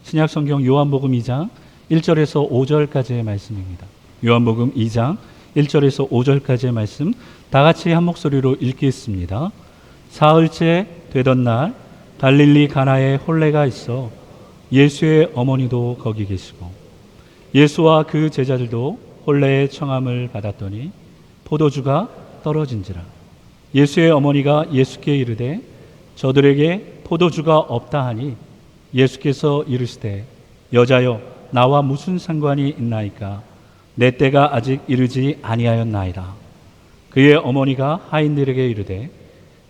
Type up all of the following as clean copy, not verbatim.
신약성경 요한복음 2장 1절에서 5절까지의 말씀입니다. 요한복음 2장 1절에서 5절까지의 말씀 다 같이 한 목소리로 읽겠습니다. 사흘째 되던 날 갈릴리 가나에 혼례가 있어 예수의 어머니도 거기 계시고 예수와 그 제자들도 혼례의 청함을 받았더니 포도주가 떨어진지라. 예수의 어머니가 예수께 이르되 저들에게 포도주가 없다 하니 예수께서 이르시되 여자여 나와 무슨 상관이 있나이까 내 때가 아직 이르지 아니하였나이다. 그의 어머니가 하인들에게 이르되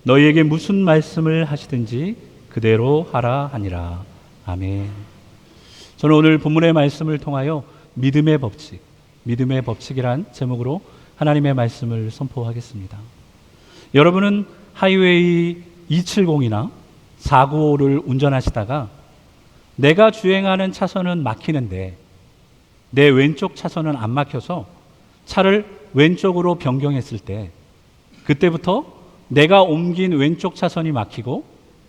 너희에게 무슨 말씀을 하시든지 그대로 하라 하니라. 아멘. 저는 오늘 본문의 말씀을 통하여 믿음의 법칙이란 제목으로 하나님의 말씀을 선포하겠습니다. 여러분은 하이웨이 270이나 495를 운전하시다가 내가 주행하는 차선은 막히는데 내 왼쪽 차선은 안 막혀서 차를 왼쪽으로 변경했을 때 그때부터 내가 옮긴 왼쪽 차선이 막히고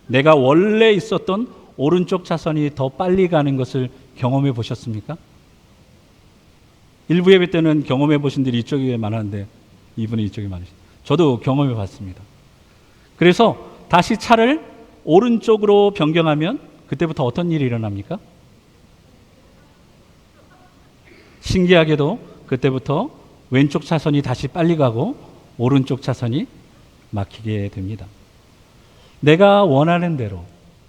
내가 원래 있었던 오른쪽 차선이 더 빨리 가는 것을 경험해 보셨습니까? 일부 예배 때는 경험해 보신 분들이 이쪽에 많았는데 이분은 이쪽에 많으시죠. 저도 경험해 봤습니다. 그래서 다시 차를 오른쪽으로 변경하면 그때부터 어떤 일이 일어납니까? 신기하게도 그때부터 왼쪽 차선이 다시 빨리 가고 오른쪽 차선이 막히게 됩니다. 내가 원하는 대로,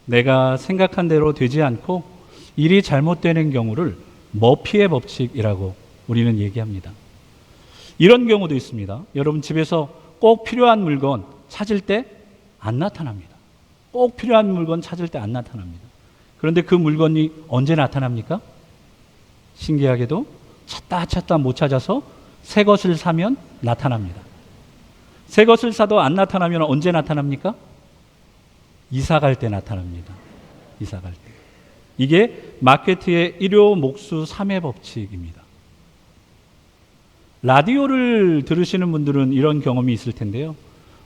내가 생각한 대로 되지 않고 일이 잘못되는 경우를 머피의 법칙이라고 우리는 얘기합니다. 이런 경우도 있습니다. 여러분 집에서 꼭 필요한 물건 찾을 때 안 나타납니다. 꼭 필요한 물건 찾을 때 안 나타납니다. 그런데 그 물건이 언제 나타납니까? 신기하게도 찾다 못 찾아서 새 것을 사면 나타납니다. 새 것을 사도 안 나타나면 언제 나타납니까? 이사 갈 때 나타납니다. 이사 갈 때. 이게 마케트의 일요 목수 3회 법칙입니다. 라디오를 들으시는 분들은 이런 경험이 있을 텐데요.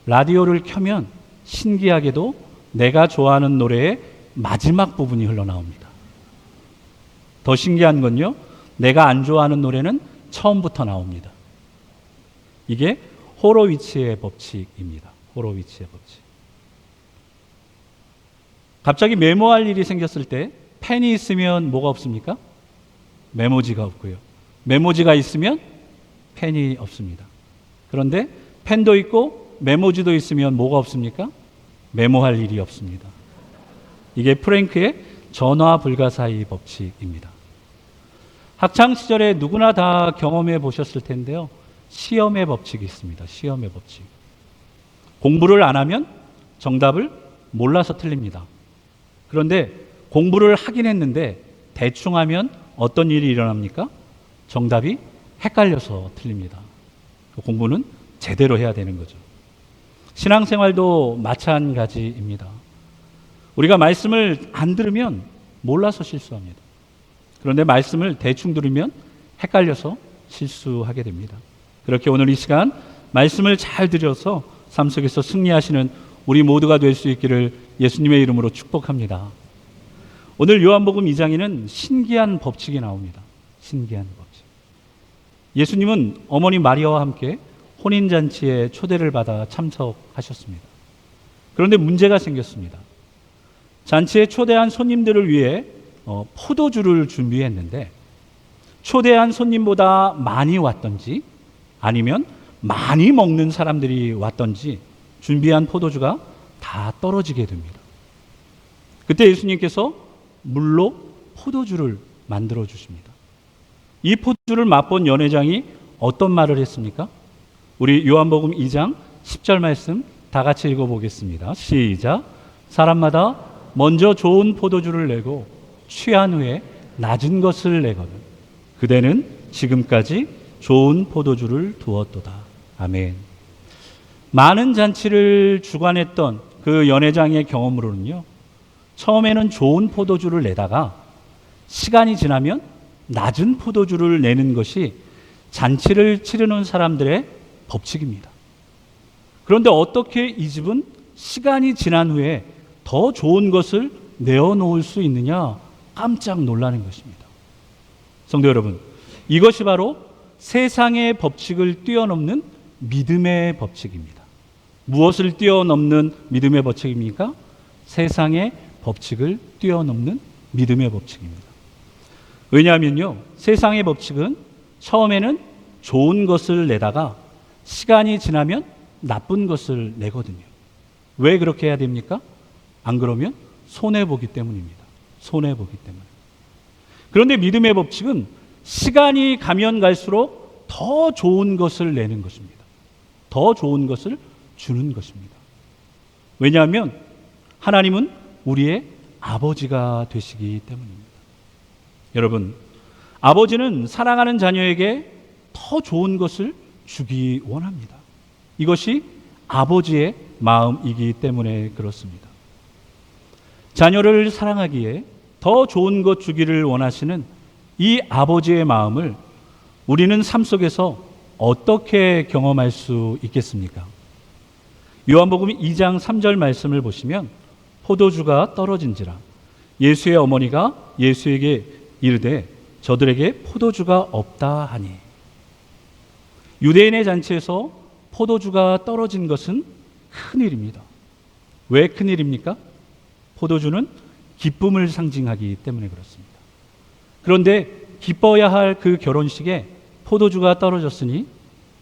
라디오를 켜면 신기하게도 내가 좋아하는 노래의 마지막 부분이 흘러나옵니다. 더 신기한 건요. 내가 안 좋아하는 노래는 처음부터 나옵니다. 이게 호로위츠의 법칙입니다. 호로위츠의 법칙. 갑자기 메모할 일이 생겼을 때 펜이 있으면 뭐가 없습니까? 메모지가 없고요. 메모지가 있으면 펜이 없습니다. 그런데 펜도 있고 메모지도 있으면 뭐가 없습니까? 메모할 일이 없습니다. 이게 프랭크의 전화 불가사의 법칙입니다. 학창 시절에 누구나 다 경험해 보셨을 텐데요. 시험의 법칙이 있습니다. 시험의 법칙. 공부를 안 하면 정답을 몰라서 틀립니다. 그런데 공부를 하긴 했는데 대충 하면 어떤 일이 일어납니까? 정답이 헷갈려서 틀립니다. 공부는 제대로 해야 되는 거죠. 신앙생활도 마찬가지입니다. 우리가 말씀을 안 들으면 몰라서 실수합니다. 그런데 말씀을 대충 들으면 헷갈려서 실수하게 됩니다. 그렇게 오늘 이 시간 말씀을 잘 들여서 삶 속에서 승리하시는 우리 모두가 될 수 있기를 예수님의 이름으로 축복합니다. 오늘 요한복음 2장에는 신기한 법칙이 나옵니다. 신기한 법칙. 예수님은 어머니 마리아와 함께 혼인잔치에 초대를 받아 참석하셨습니다. 그런데 문제가 생겼습니다. 잔치에 초대한 손님들을 위해 포도주를 준비했는데 초대한 손님보다 많이 왔던지 아니면 많이 먹는 사람들이 왔던지 준비한 포도주가 다 떨어지게 됩니다. 그때 예수님께서 물로 포도주를 만들어 주십니다. 이 포도주를 맛본 연회장이 어떤 말을 했습니까? 우리 요한복음 2장 10절 말씀 다 같이 읽어보겠습니다. 시작. 사람마다 먼저 좋은 포도주를 내고 취한 후에 낮은 것을 내거든 그대는 지금까지 좋은 포도주를 두었도다. 아멘. 많은 잔치를 주관했던 그 연회장의 경험으로는요, 처음에는 좋은 포도주를 내다가 시간이 지나면 낮은 포도주를 내는 것이 잔치를 치르는 사람들의 법칙입니다. 그런데 어떻게 이 집은 시간이 지난 후에 더 좋은 것을 내어놓을 수 있느냐? 깜짝 놀라는 것입니다. 성도 여러분, 이것이 바로 세상의 법칙을 뛰어넘는 믿음의 법칙입니다. 무엇을 뛰어넘는 믿음의 법칙입니까? 세상의 법칙을 뛰어넘는 믿음의 법칙입니다. 왜냐하면요, 세상의 법칙은 처음에는 좋은 것을 내다가 시간이 지나면 나쁜 것을 내거든요. 왜 그렇게 해야 됩니까? 안 그러면 손해보기 때문입니다. 손해보기 때문에. 그런데 믿음의 법칙은 시간이 가면 갈수록 더 좋은 것을 내는 것입니다. 더 좋은 것을 주는 것입니다. 왜냐하면 하나님은 우리의 아버지가 되시기 때문입니다. 여러분, 아버지는 사랑하는 자녀에게 더 좋은 것을 주기 원합니다. 이것이 아버지의 마음이기 때문에 그렇습니다. 자녀를 사랑하기에 더 좋은 것 주기를 원하시는 이 아버지의 마음을 우리는 삶 속에서 어떻게 경험할 수 있겠습니까? 요한복음 2장 3절 말씀을 보시면 포도주가 떨어진지라 예수의 어머니가 예수에게 이르되 저들에게 포도주가 없다 하니. 유대인의 잔치에서 포도주가 떨어진 것은 큰일입니다. 왜 큰일입니까? 포도주는 기쁨을 상징하기 때문에 그렇습니다. 그런데 기뻐야 할 그 결혼식에 포도주가 떨어졌으니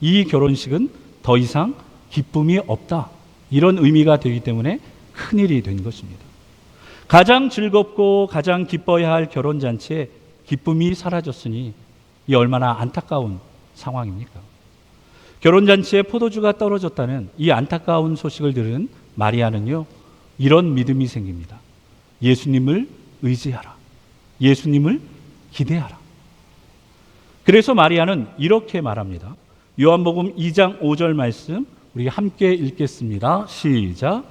이 결혼식은 더 이상 기쁨이 없다, 이런 의미가 되기 때문에 큰일이 된 것입니다. 가장 즐겁고 가장 기뻐야 할 결혼잔치에 기쁨이 사라졌으니 이 얼마나 안타까운 상황입니까? 결혼잔치에 포도주가 떨어졌다는 이 안타까운 소식을 들은 마리아는요, 이런 믿음이 생깁니다. 예수님을 의지하라. 예수님을 기대하라. 그래서 마리아는 이렇게 말합니다. 요한복음 2장 5절 말씀 우리 함께 읽겠습니다. 시작.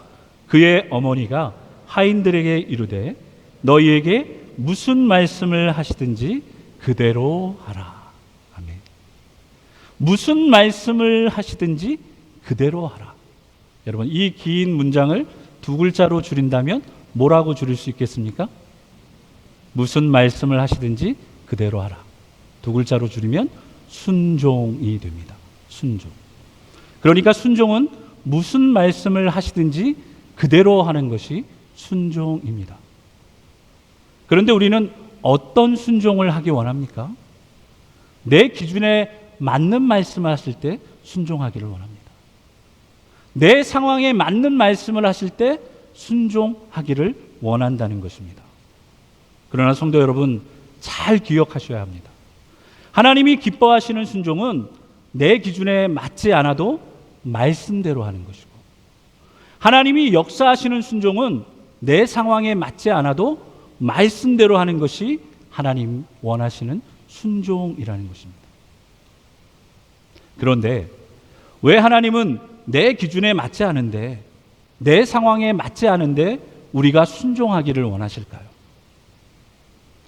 그의 어머니가 하인들에게 이르되 너희에게 무슨 말씀을 하시든지 그대로 하라. 아멘. 무슨 말씀을 하시든지 그대로 하라. 여러분, 이 긴 문장을 두 글자로 줄인다면 뭐라고 줄일 수 있겠습니까? 무슨 말씀을 하시든지 그대로 하라. 두 글자로 줄이면 순종이 됩니다. 순종. 그러니까 순종은 무슨 말씀을 하시든지 그대로 하는 것이 순종입니다. 그런데 우리는 어떤 순종을 하기 원합니까? 내 기준에 맞는 말씀을 하실 때 순종하기를 원합니다. 내 상황에 맞는 말씀을 하실 때 순종하기를 원한다는 것입니다. 그러나 성도 여러분, 잘 기억하셔야 합니다. 하나님이 기뻐하시는 순종은 내 기준에 맞지 않아도 말씀대로 하는 것이고, 하나님이 역사하시는 순종은 내 상황에 맞지 않아도 말씀대로 하는 것이 하나님 원하시는 순종이라는 것입니다. 그런데 왜 하나님은 내 기준에 맞지 않은데, 내 상황에 맞지 않은데 우리가 순종하기를 원하실까요?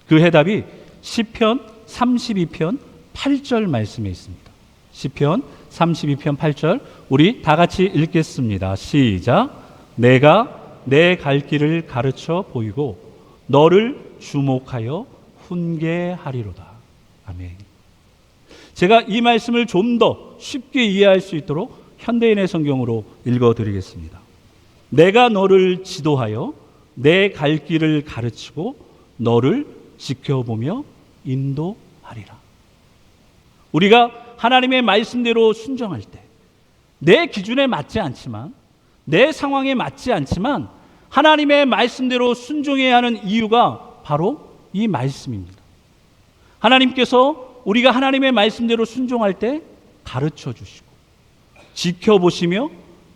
그 해답이 시편 32편 8절 말씀에 있습니다. 시편 32편 8절 우리 다 같이 읽겠습니다. 시작. 내가 내 갈 길을 가르쳐 보이고 너를 주목하여 훈계하리로다. 아멘. 제가 이 말씀을 좀 더 쉽게 이해할 수 있도록 현대인의 성경으로 읽어드리겠습니다. 내가 너를 지도하여 내 갈 길을 가르치고 너를 지켜보며 인도하리라. 우리가 하나님의 말씀대로 순종할 때 내 기준에 맞지 않지만, 내 상황에 맞지 않지만 하나님의 말씀대로 순종해야 하는 이유가 바로 이 말씀입니다. 하나님께서 우리가 하나님의 말씀대로 순종할 때 가르쳐 주시고 지켜보시며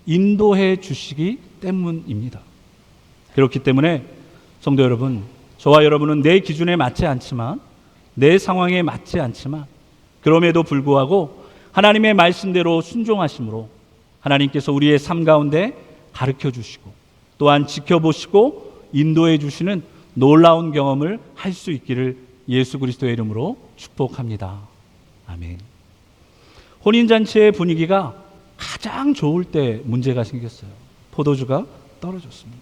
인도해 주시기 때문입니다. 그렇기 때문에 성도 여러분, 저와 여러분은 내 기준에 맞지 않지만, 내 상황에 맞지 않지만, 그럼에도 불구하고 하나님의 말씀대로 순종하심으로 하나님께서 우리의 삶 가운데 가르쳐 주시고 또한 지켜보시고 인도해 주시는 놀라운 경험을 할 수 있기를 예수 그리스도의 이름으로 축복합니다. 아멘. 혼인잔치의 분위기가 가장 좋을 때 문제가 생겼어요. 포도주가 떨어졌습니다.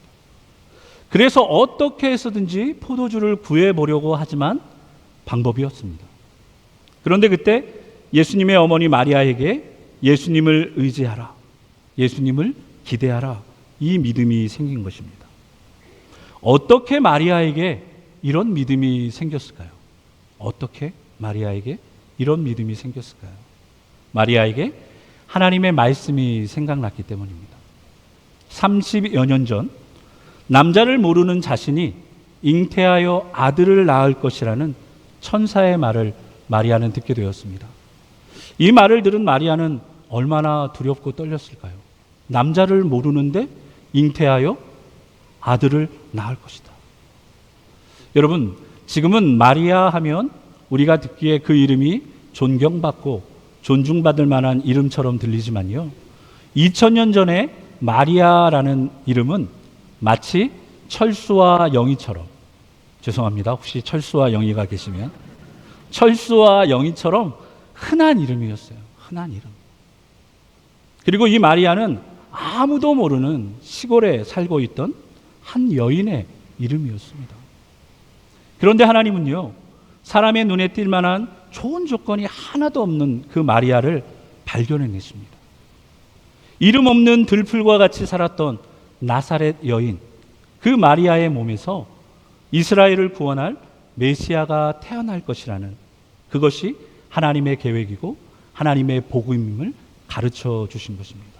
그래서 어떻게 해서든지 포도주를 구해보려고 하지만 방법이 없습니다. 그런데 그때 예수님의 어머니 마리아에게 예수님을 의지하라, 예수님을 기대하라, 이 믿음이 생긴 것입니다. 어떻게 마리아에게 이런 믿음이 생겼을까요? 어떻게 마리아에게 이런 믿음이 생겼을까요? 마리아에게 하나님의 말씀이 생각났기 때문입니다. 30여 년 전 남자를 모르는 자신이 잉태하여 아들을 낳을 것이라는 천사의 말을 마리아는 듣게 되었습니다. 이 말을 들은 마리아는 얼마나 두렵고 떨렸을까요? 남자를 모르는데 잉태하여 아들을 낳을 것이다. 여러분, 지금은 마리아 하면 우리가 듣기에 그 이름이 존경받고 존중받을 만한 이름처럼 들리지만요, 2000년 전에 마리아라는 이름은 마치 철수와 영희처럼, 죄송합니다, 혹시 철수와 영희가 계시면, 철수와 영희처럼 흔한 이름이었어요. 흔한 이름. 그리고 이 마리아는 아무도 모르는 시골에 살고 있던 한 여인의 이름이었습니다. 그런데 하나님은요, 사람의 눈에 띌 만한 좋은 조건이 하나도 없는 그 마리아를 발견해냈습니다. 이름 없는 들풀과 같이 살았던 나사렛 여인, 그 마리아의 몸에서 이스라엘을 구원할 메시아가 태어날 것이라는, 그것이 하나님의 계획이고 하나님의 복음임을 가르쳐 주신 것입니다.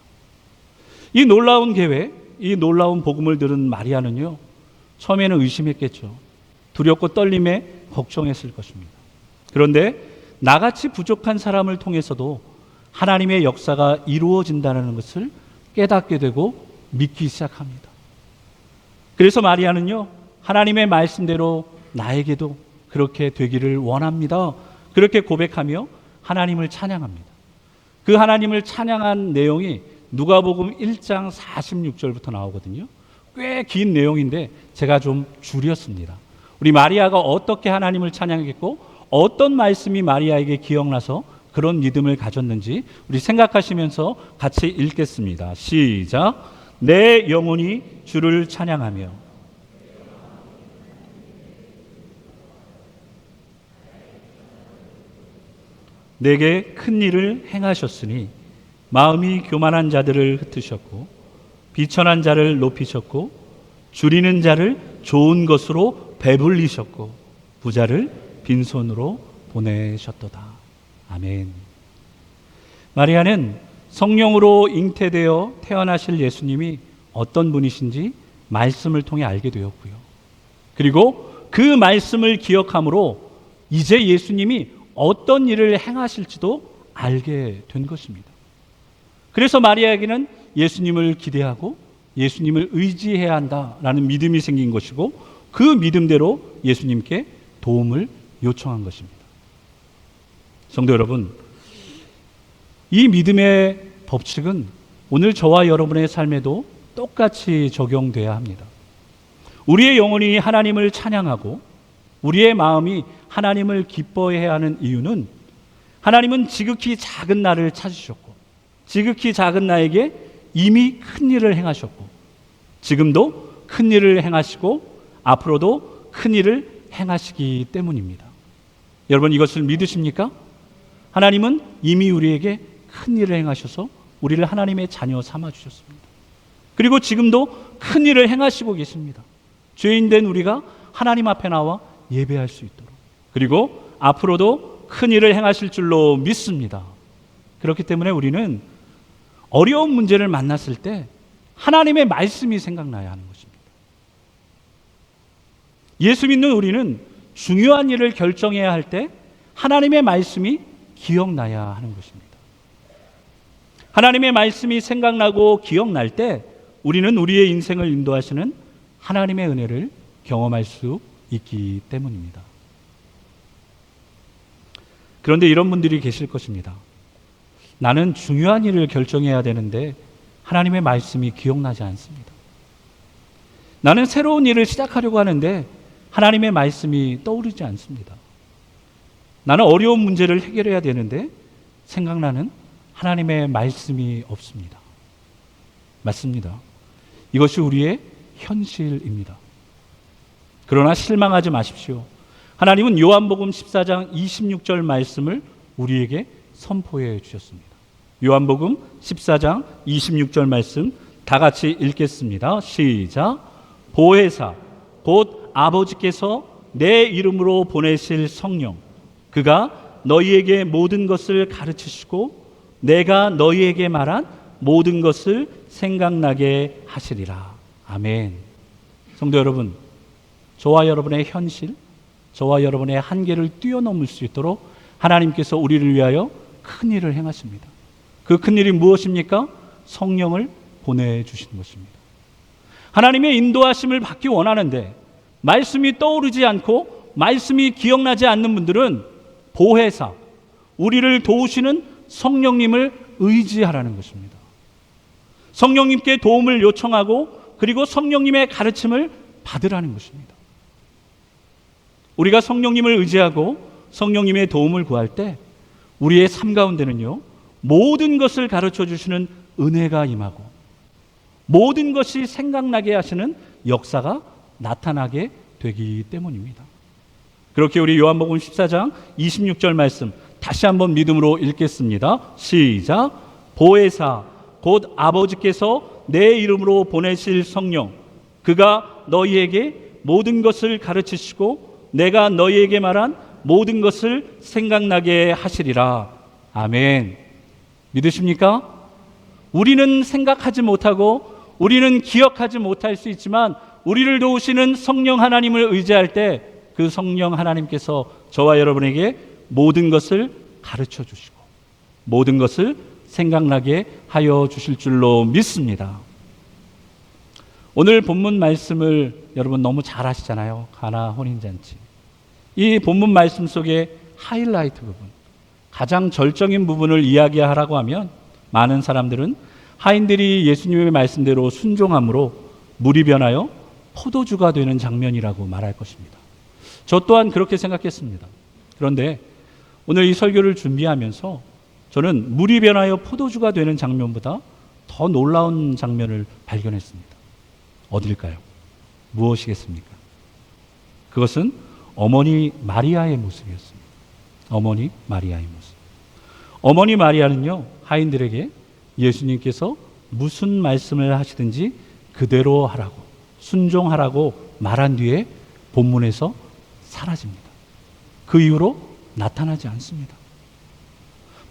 이 놀라운 계획, 이 놀라운 복음을 들은 마리아는요, 처음에는 의심했겠죠. 두렵고 떨림에 걱정했을 것입니다. 그런데 나같이 부족한 사람을 통해서도 하나님의 역사가 이루어진다는 것을 깨닫게 되고 믿기 시작합니다. 그래서 마리아는요, 하나님의 말씀대로 나에게도 그렇게 되기를 원합니다, 그렇게 고백하며 하나님을 찬양합니다. 그 하나님을 찬양한 내용이 누가복음 1장 46절부터 나오거든요. 꽤 긴 내용인데 제가 좀 줄였습니다. 우리 마리아가 어떻게 하나님을 찬양했고 어떤 말씀이 마리아에게 기억나서 그런 믿음을 가졌는지 우리 생각하시면서 같이 읽겠습니다. 시작. 내 영혼이 주를 찬양하며 내게 큰 일을 행하셨으니 마음이 교만한 자들을 흩으셨고 비천한 자를 높이셨고 줄이는 자를 좋은 것으로 배불리셨고 부자를 빈손으로 보내셨도다. 아멘. 마리아는 성령으로 잉태되어 태어나실 예수님이 어떤 분이신지 말씀을 통해 알게 되었고요. 그리고 그 말씀을 기억함으로 이제 예수님이 어떤 일을 행하실지도 알게 된 것입니다. 그래서 마리아에게는 예수님을 기대하고 예수님을 의지해야 한다라는 믿음이 생긴 것이고 그 믿음대로 예수님께 도움을 요청한 것입니다. 성도 여러분, 이 믿음의 법칙은 오늘 저와 여러분의 삶에도 똑같이 적용돼야 합니다. 우리의 영혼이 하나님을 찬양하고 우리의 마음이 하나님을 기뻐해야 하는 이유는 하나님은 지극히 작은 나를 찾으셨고 지극히 작은 나에게 이미 큰 일을 행하셨고 지금도 큰 일을 행하시고 앞으로도 큰 일을 행하시기 때문입니다. 여러분, 이것을 믿으십니까? 하나님은 이미 우리에게 큰 일을 행하셔서 우리를 하나님의 자녀 삼아 주셨습니다. 그리고 지금도 큰 일을 행하시고 계십니다. 죄인된 우리가 하나님 앞에 나와 예배할 수 있도록, 그리고 앞으로도 큰 일을 행하실 줄로 믿습니다. 그렇기 때문에 우리는 어려운 문제를 만났을 때 하나님의 말씀이 생각나야 하는 것입니다. 예수 믿는 우리는 중요한 일을 결정해야 할 때 하나님의 말씀이 기억나야 하는 것입니다. 하나님의 말씀이 생각나고 기억날 때 우리는 우리의 인생을 인도하시는 하나님의 은혜를 경험할 수 있기 때문입니다. 그런데 이런 분들이 계실 것입니다. 나는 중요한 일을 결정해야 되는데 하나님의 말씀이 기억나지 않습니다. 나는 새로운 일을 시작하려고 하는데 하나님의 말씀이 떠오르지 않습니다. 나는 어려운 문제를 해결해야 되는데 생각나는 하나님의 말씀이 없습니다. 맞습니다. 이것이 우리의 현실입니다. 그러나 실망하지 마십시오. 하나님은 요한복음 14장 26절 말씀을 우리에게 선포해 주셨습니다. 요한복음 14장 26절 말씀 다 같이 읽겠습니다. 시작. 보혜사 곧 아버지께서 내 이름으로 보내실 성령 그가 너희에게 모든 것을 가르치시고 내가 너희에게 말한 모든 것을 생각나게 하시리라. 아멘. 성도 여러분, 저와 여러분의 현실, 저와 여러분의 한계를 뛰어넘을 수 있도록 하나님께서 우리를 위하여 큰 일을 행하십니다. 그 큰 일이 무엇입니까? 성령을 보내주시는 것입니다. 하나님의 인도하심을 받기 원하는데 말씀이 떠오르지 않고 말씀이 기억나지 않는 분들은 보혜사, 우리를 도우시는 성령님을 의지하라는 것입니다. 성령님께 도움을 요청하고 그리고 성령님의 가르침을 받으라는 것입니다. 우리가 성령님을 의지하고 성령님의 도움을 구할 때 우리의 삶 가운데는요, 모든 것을 가르쳐 주시는 은혜가 임하고 모든 것이 생각나게 하시는 역사가 나타나게 되기 때문입니다. 그렇게 우리 요한복음 14장 26절 말씀 다시 한번 믿음으로 읽겠습니다. 시작. 보혜사 곧 아버지께서 내 이름으로 보내실 성령 그가 너희에게 모든 것을 가르치시고 내가 너희에게 말한 모든 것을 생각나게 하시리라. 아멘. 믿으십니까? 우리는 생각하지 못하고 우리는 기억하지 못할 수 있지만 우리를 도우시는 성령 하나님을 의지할 때 그 성령 하나님께서 저와 여러분에게 모든 것을 가르쳐 주시고 모든 것을 생각나게 하여 주실 줄로 믿습니다. 오늘 본문 말씀을 여러분 너무 잘 아시잖아요. 가나 혼인잔치. 이 본문 말씀 속에 하이라이트 부분, 가장 절정인 부분을 이야기하라고 하면 많은 사람들은 하인들이 예수님의 말씀대로 순종함으로 물이 변하여 포도주가 되는 장면이라고 말할 것입니다. 저 또한 그렇게 생각했습니다. 그런데 오늘 이 설교를 준비하면서 저는 물이 변하여 포도주가 되는 장면보다 더 놀라운 장면을 발견했습니다. 어딜까요? 무엇이겠습니까? 그것은 어머니 마리아의 모습이었습니다. 어머니 마리아의 모습. 어머니 마리아는요, 하인들에게 예수님께서 무슨 말씀을 하시든지 그대로 하라고, 순종하라고 말한 뒤에 본문에서 사라집니다. 그 이후로 나타나지 않습니다.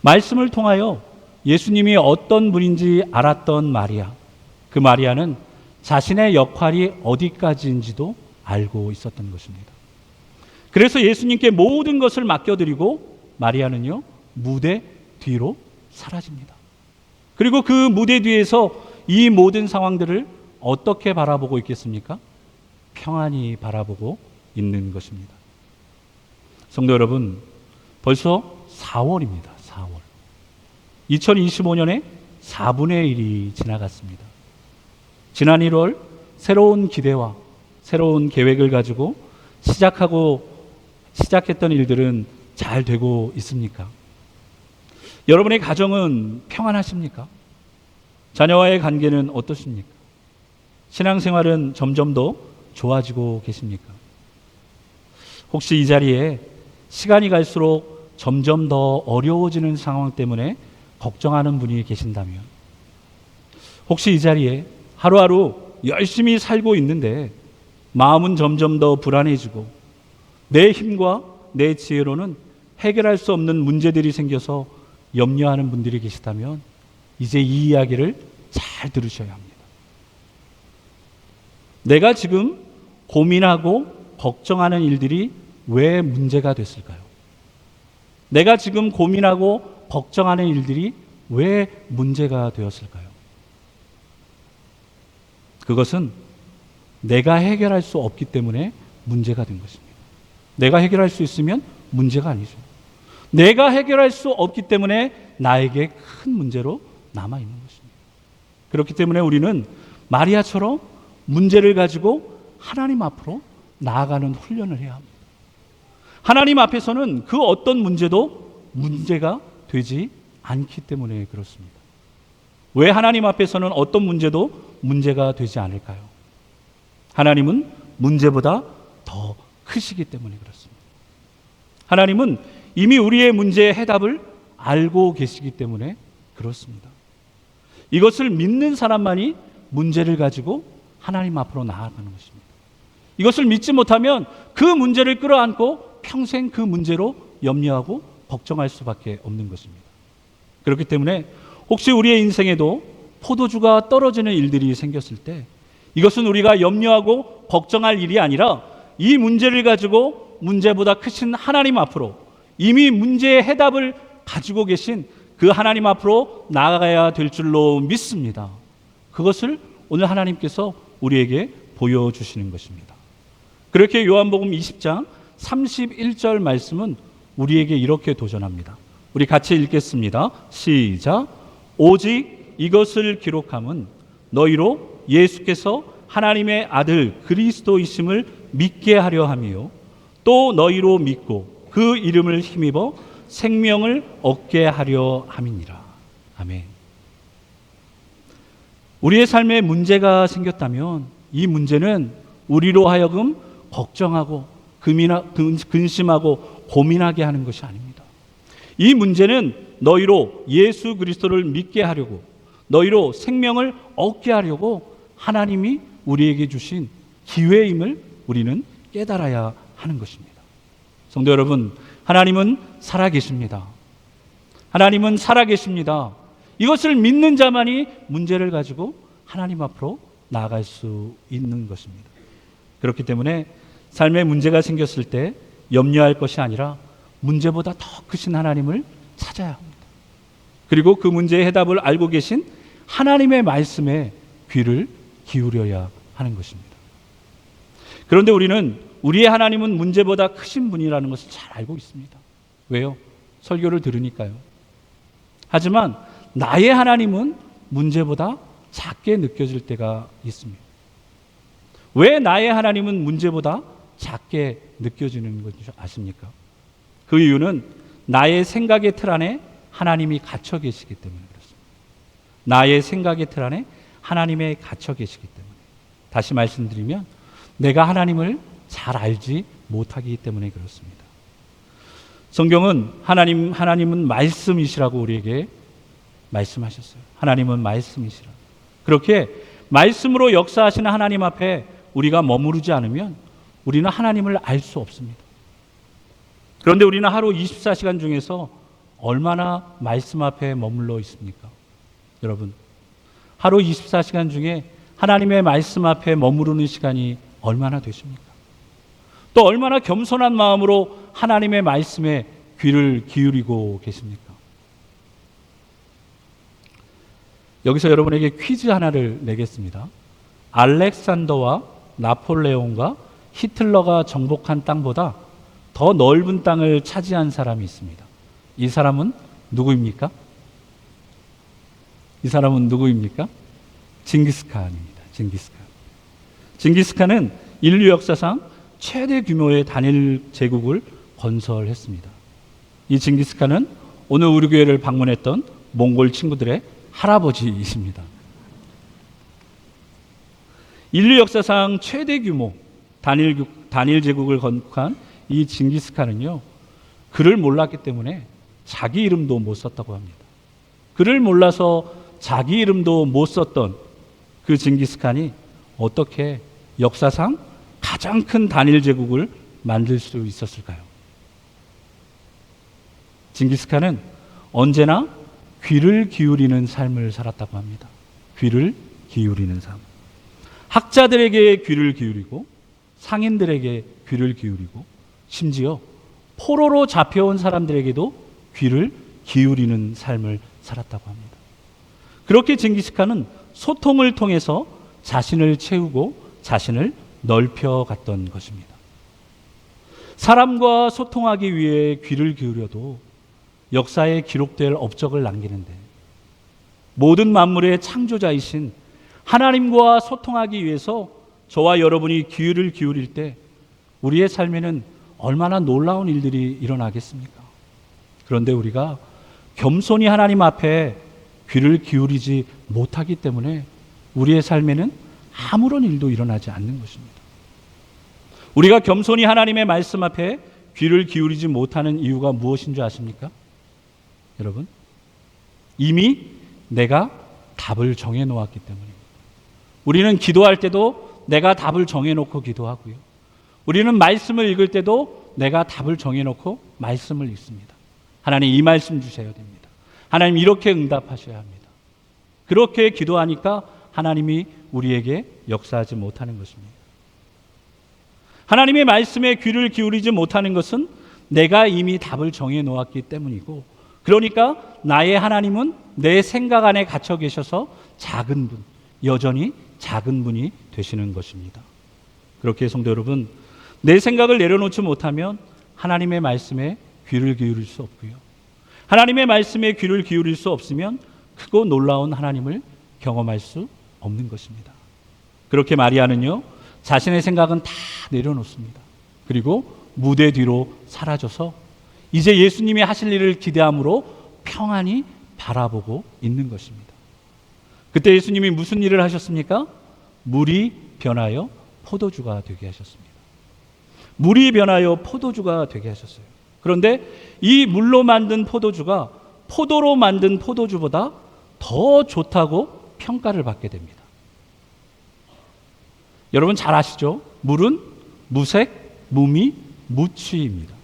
말씀을 통하여 예수님이 어떤 분인지 알았던 마리아, 그 마리아는 자신의 역할이 어디까지인지도 알고 있었던 것입니다. 그래서 예수님께 모든 것을 맡겨드리고 마리아는요, 무대 뒤로 사라집니다. 그리고 그 무대 뒤에서 이 모든 상황들을 어떻게 바라보고 있겠습니까? 평안히 바라보고 있는 것입니다. 성도 여러분, 벌써 4월입니다. 4월. 2025년에 4분의 1이 지나갔습니다. 지난 1월 새로운 기대와 새로운 계획을 가지고 시작했던 일들은 잘 되고 있습니까? 여러분의 가정은 평안하십니까? 자녀와의 관계는 어떠십니까? 신앙생활은 점점 더 좋아지고 계십니까? 혹시 이 자리에 시간이 갈수록 점점 더 어려워지는 상황 때문에 걱정하는 분이 계신다면, 혹시 이 자리에 하루하루 열심히 살고 있는데 마음은 점점 더 불안해지고 내 힘과 내 지혜로는 해결할 수 없는 문제들이 생겨서 염려하는 분들이 계시다면 이제 이 이야기를 잘 들으셔야 합니다. 내가 지금 고민하고 걱정하는 일들이 왜 문제가 됐을까요? 내가 지금 고민하고 걱정하는 일들이 왜 문제가 되었을까요? 그것은 내가 해결할 수 없기 때문에 문제가 된 것입니다. 내가 해결할 수 있으면 문제가 아니죠. 내가 해결할 수 없기 때문에 나에게 큰 문제로 남아있는 것입니다. 그렇기 때문에 우리는 마리아처럼 문제를 가지고 하나님 앞으로 나아가는 훈련을 해야 합니다. 하나님 앞에서는 그 어떤 문제도 문제가 되지 않기 때문에 그렇습니다. 왜 하나님 앞에서는 어떤 문제도 문제가 되지 않을까요? 하나님은 문제보다 더 크시기 때문에 그렇습니다. 하나님은 이미 우리의 문제의 해답을 알고 계시기 때문에 그렇습니다. 이것을 믿는 사람만이 문제를 가지고 하나님 앞으로 나아가는 것입니다. 이것을 믿지 못하면 그 문제를 끌어안고 평생 그 문제로 염려하고 걱정할 수밖에 없는 것입니다. 그렇기 때문에 혹시 우리의 인생에도 포도주가 떨어지는 일들이 생겼을 때 이것은 우리가 염려하고 걱정할 일이 아니라 이 문제를 가지고 문제보다 크신 하나님 앞으로 이미 문제의 해답을 가지고 계신 그 하나님 앞으로 나아가야 될 줄로 믿습니다. 그것을 오늘 하나님께서 우리에게 보여주시는 것입니다. 그렇게 요한복음 20장 31절 말씀은 우리에게 이렇게 도전합니다. 우리 같이 읽겠습니다. 시작. 오직 이것을 기록함은 너희로 예수께서 하나님의 아들 그리스도이심을 믿게 하려 함이요 또 너희로 믿고 그 이름을 힘입어 생명을 얻게 하려 함이니라. 아멘. 우리의 삶에 문제가 생겼다면 이 문제는 우리로 하여금 걱정하고 근심하고 고민하게 하는 것이 아닙니다. 이 문제는 너희로 예수 그리스도를 믿게 하려고 너희로 생명을 얻게 하려고 하나님이 우리에게 주신 기회임을 우리는 깨달아야 하는 것입니다. 성도 여러분, 하나님은 살아계십니다. 하나님은 살아계십니다. 이것을 믿는 자만이 문제를 가지고 하나님 앞으로 나아갈 수 있는 것입니다. 그렇기 때문에 삶에 문제가 생겼을 때 염려할 것이 아니라 문제보다 더 크신 하나님을 찾아야 합니다. 그리고 그 문제의 해답을 알고 계신 하나님의 말씀에 귀를 기울여야 하는 것입니다. 그런데 우리는 우리의 하나님은 문제보다 크신 분이라는 것을 잘 알고 있습니다. 왜요? 설교를 들으니까요. 하지만 나의 하나님은 문제보다 작게 느껴질 때가 있습니다. 왜 나의 하나님은 문제보다 작게 느껴지는 것인지 아십니까? 그 이유는 나의 생각의 틀 안에 하나님이 갇혀 계시기 때문에 그렇습니다. 나의 생각의 틀 안에 하나님이 갇혀 계시기 때문에. 다시 말씀드리면 내가 하나님을 잘 알지 못하기 때문에 그렇습니다. 성경은 하나님은 말씀이시라고 우리에게 말씀하셨어요. 하나님은 말씀이시라. 그렇게 말씀으로 역사하시는 하나님 앞에 우리가 머무르지 않으면 우리는 하나님을 알 수 없습니다. 그런데 우리는 하루 24시간 중에서 얼마나 말씀 앞에 머물러 있습니까? 여러분, 하루 24시간 중에 하나님의 말씀 앞에 머무르는 시간이 얼마나 되십니까? 또 얼마나 겸손한 마음으로 하나님의 말씀에 귀를 기울이고 계십니까? 여기서 여러분에게 퀴즈 하나를 내겠습니다. 알렉산더와 나폴레옹과 히틀러가 정복한 땅보다 더 넓은 땅을 차지한 사람이 있습니다. 이 사람은 누구입니까? 이 사람은 누구입니까? 징기스칸입니다. 징기스칸은 인류 역사상 최대 규모의 단일 제국을 건설했습니다. 이 징기스칸은 오늘 우리 교회를 방문했던 몽골 친구들의 할아버지이십니다. 인류 역사상 최대 규모 단일 제국을 건국한 이 징기스칸은요, 그를 몰랐기 때문에 자기 이름도 못 썼다고 합니다. 그를 몰라서 자기 이름도 못 썼던 그 징기스칸이 어떻게 역사상 가장 큰 단일 제국을 만들 수 있었을까요? 징기스칸은 언제나 귀를 기울이는 삶을 살았다고 합니다. 귀를 기울이는 삶. 학자들에게 귀를 기울이고 상인들에게 귀를 기울이고 심지어 포로로 잡혀온 사람들에게도 귀를 기울이는 삶을 살았다고 합니다. 그렇게 징기스칸은 소통을 통해서 자신을 채우고 자신을 넓혀갔던 것입니다. 사람과 소통하기 위해 귀를 기울여도 역사에 기록될 업적을 남기는데 모든 만물의 창조자이신 하나님과 소통하기 위해서 저와 여러분이 귀를 기울일 때 우리의 삶에는 얼마나 놀라운 일들이 일어나겠습니까? 그런데 우리가 겸손히 하나님 앞에 귀를 기울이지 못하기 때문에 우리의 삶에는 아무런 일도 일어나지 않는 것입니다. 우리가 겸손히 하나님의 말씀 앞에 귀를 기울이지 못하는 이유가 무엇인 줄 아십니까? 여러분, 이미 내가 답을 정해놓았기 때문입니다. 우리는 기도할 때도 내가 답을 정해놓고 기도하고요. 우리는 말씀을 읽을 때도 내가 답을 정해놓고 말씀을 읽습니다. 하나님 이 말씀 주셔야 됩니다. 하나님 이렇게 응답하셔야 합니다. 그렇게 기도하니까 하나님이 우리에게 역사하지 못하는 것입니다. 하나님의 말씀에 귀를 기울이지 못하는 것은 내가 이미 답을 정해 놓았기 때문이고, 그러니까 나의 하나님은 내 생각 안에 갇혀 계셔서 작은 분, 여전히 작은 분이 되시는 것입니다. 그렇게 성도 여러분, 내 생각을 내려놓지 못하면 하나님의 말씀에 귀를 기울일 수 없고요. 하나님의 말씀에 귀를 기울일 수 없으면 크고 놀라운 하나님을 경험할 수 없는 것입니다. 그렇게 마리아는요, 자신의 생각은 다 내려놓습니다. 그리고 무대 뒤로 사라져서 이제 예수님이 하실 일을 기대함으로 평안히 바라보고 있는 것입니다. 그때 예수님이 무슨 일을 하셨습니까? 물이 변하여 포도주가 되게 하셨습니다. 물이 변하여 포도주가 되게 하셨어요. 그런데 이 물로 만든 포도주가 포도로 만든 포도주보다 더 좋다고 평가를 받게 됩니다. 여러분 잘 아시죠? 물은 무색, 무미, 무취입니다.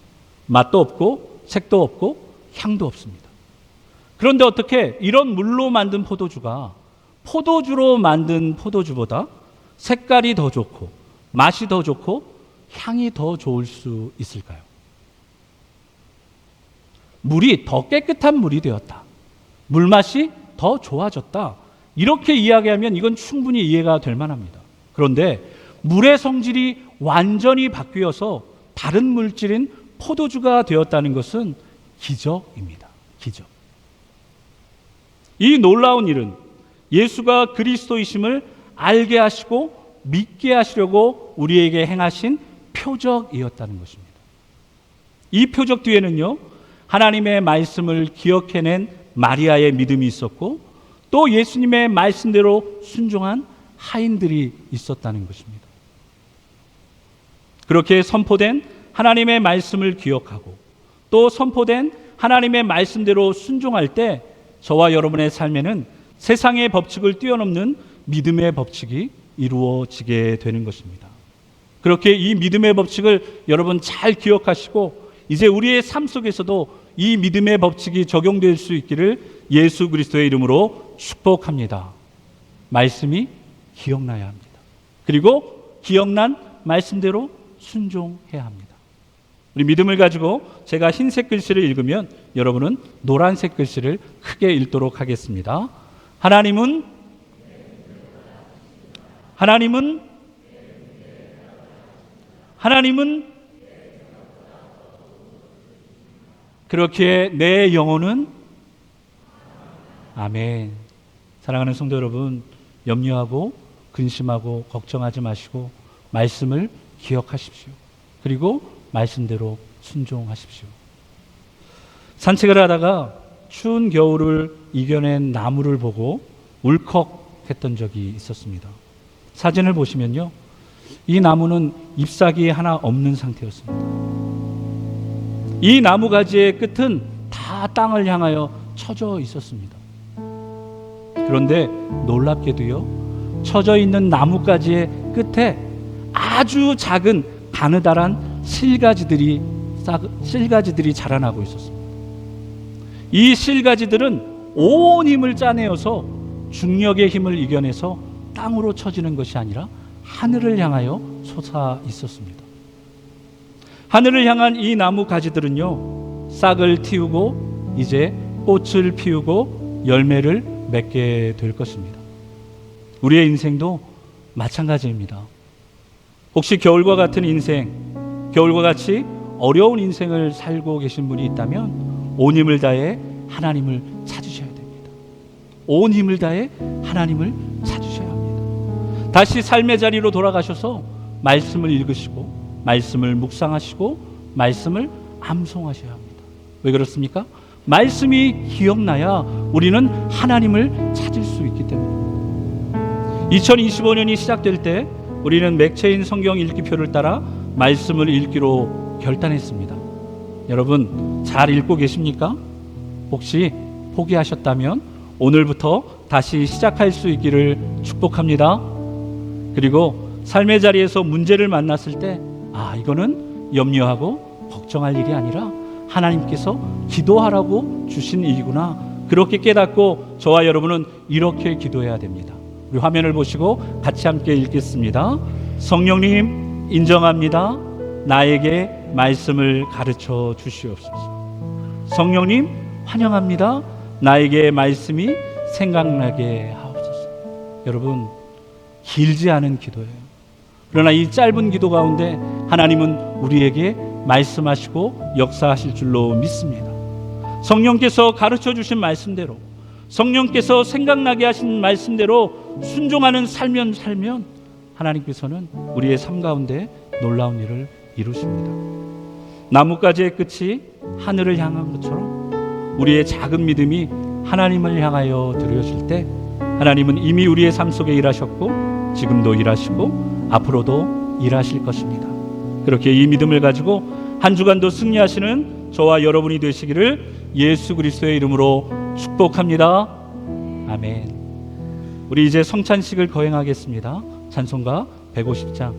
맛도 없고 색도 없고 향도 없습니다. 그런데 어떻게 이런 물로 만든 포도주가 포도주로 만든 포도주보다 색깔이 더 좋고 맛이 더 좋고 향이 더 좋을 수 있을까요? 물이 더 깨끗한 물이 되었다. 물맛이 더 좋아졌다. 이렇게 이야기하면 이건 충분히 이해가 될 만합니다. 그런데 물의 성질이 완전히 바뀌어서 다른 물질인 포도주가 되었다는 것은 기적입니다. 기적. 이 놀라운 일은 예수가 그리스도이심을 알게 하시고 믿게 하시려고 우리에게 행하신 표적이었다는 것입니다. 이 표적 뒤에는요, 하나님의 말씀을 기억해낸 마리아의 믿음이 있었고 또 예수님의 말씀대로 순종한 하인들이 있었다는 것입니다. 그렇게 선포된 하나님의 말씀을 기억하고 또 선포된 하나님의 말씀대로 순종할 때 저와 여러분의 삶에는 세상의 법칙을 뛰어넘는 믿음의 법칙이 이루어지게 되는 것입니다. 그렇게 이 믿음의 법칙을 여러분 잘 기억하시고 이제 우리의 삶 속에서도 이 믿음의 법칙이 적용될 수 있기를 예수 그리스도의 이름으로 축복합니다. 말씀이 기억나야 합니다. 그리고 기억난 말씀대로 순종해야 합니다. 우리 믿음을 가지고 제가 흰색 글씨를 읽으면 여러분은 노란색 글씨를 크게 읽도록 하겠습니다. 하나님은 그렇게 내 영혼은 아멘. 사랑하는 성도 여러분, 염려하고 근심하고 걱정하지 마시고 말씀을 기억하십시오. 그리고 말씀대로 순종하십시오. 산책을 하다가 추운 겨울을 이겨낸 나무를 보고 울컥했던 적이 있었습니다. 사진을 보시면요, 이 나무는 잎사귀 하나 없는 상태였습니다. 이 나무 가지의 끝은 다 땅을 향하여 쳐져 있었습니다. 그런데 놀랍게도요, 쳐져 있는 나뭇가지의 끝에 아주 작은 가느다란 실가지들이 자라나고 있었습니다. 이 실가지들은 온 힘을 짜내어서 중력의 힘을 이겨내서 땅으로 쳐지는 것이 아니라 하늘을 향하여 솟아 있었습니다. 하늘을 향한 이 나무 가지들은요, 싹을 틔우고 이제 꽃을 피우고 열매를 맺게 될 것입니다. 우리의 인생도 마찬가지입니다. 혹시 겨울과 같은 인생, 겨울과 같이 어려운 인생을 살고 계신 분이 있다면 온 힘을 다해 하나님을 찾으셔야 됩니다. 온 힘을 다해 하나님을 찾으셔야 합니다. 다시 삶의 자리로 돌아가셔서 말씀을 읽으시고 말씀을 묵상하시고 말씀을 암송하셔야 합니다. 왜 그렇습니까? 말씀이 기억나야 우리는 하나님을 찾을 수 있기 때문입니다. 2025년이 시작될 때 우리는 맥체인 성경 읽기표를 따라 말씀을 읽기로 결단했습니다. 여러분 잘 읽고 계십니까? 혹시 포기하셨다면 오늘부터 다시 시작할 수 있기를 축복합니다. 그리고 삶의 자리에서 문제를 만났을 때 이거는 염려하고 걱정할 일이 아니라 하나님께서 기도하라고 주신 일이구나, 그렇게 깨닫고 저와 여러분은 이렇게 기도해야 됩니다. 우리 화면을 보시고 같이 함께 읽겠습니다. 성령님 인정합니다. 나에게 말씀을 가르쳐 주시옵소서. 성령님 환영합니다. 나에게 말씀이 생각나게 하옵소서. 여러분 길지 않은 기도예요. 그러나 이 짧은 기도 가운데 하나님은 우리에게 말씀하시고 역사하실 줄로 믿습니다. 성령께서 가르쳐 주신 말씀대로, 성령께서 생각나게 하신 말씀대로 순종하는 살면 하나님께서는 우리의 삶 가운데 놀라운 일을 이루십니다. 나뭇가지의 끝이 하늘을 향한 것처럼 우리의 작은 믿음이 하나님을 향하여 드려질 때 하나님은 이미 우리의 삶 속에 일하셨고 지금도 일하시고 앞으로도 일하실 것입니다. 그렇게 이 믿음을 가지고 한 주간도 승리하시는 저와 여러분이 되시기를 예수 그리스도의 이름으로 축복합니다. 아멘. 우리 이제 성찬식을 거행하겠습니다. 찬송가 150장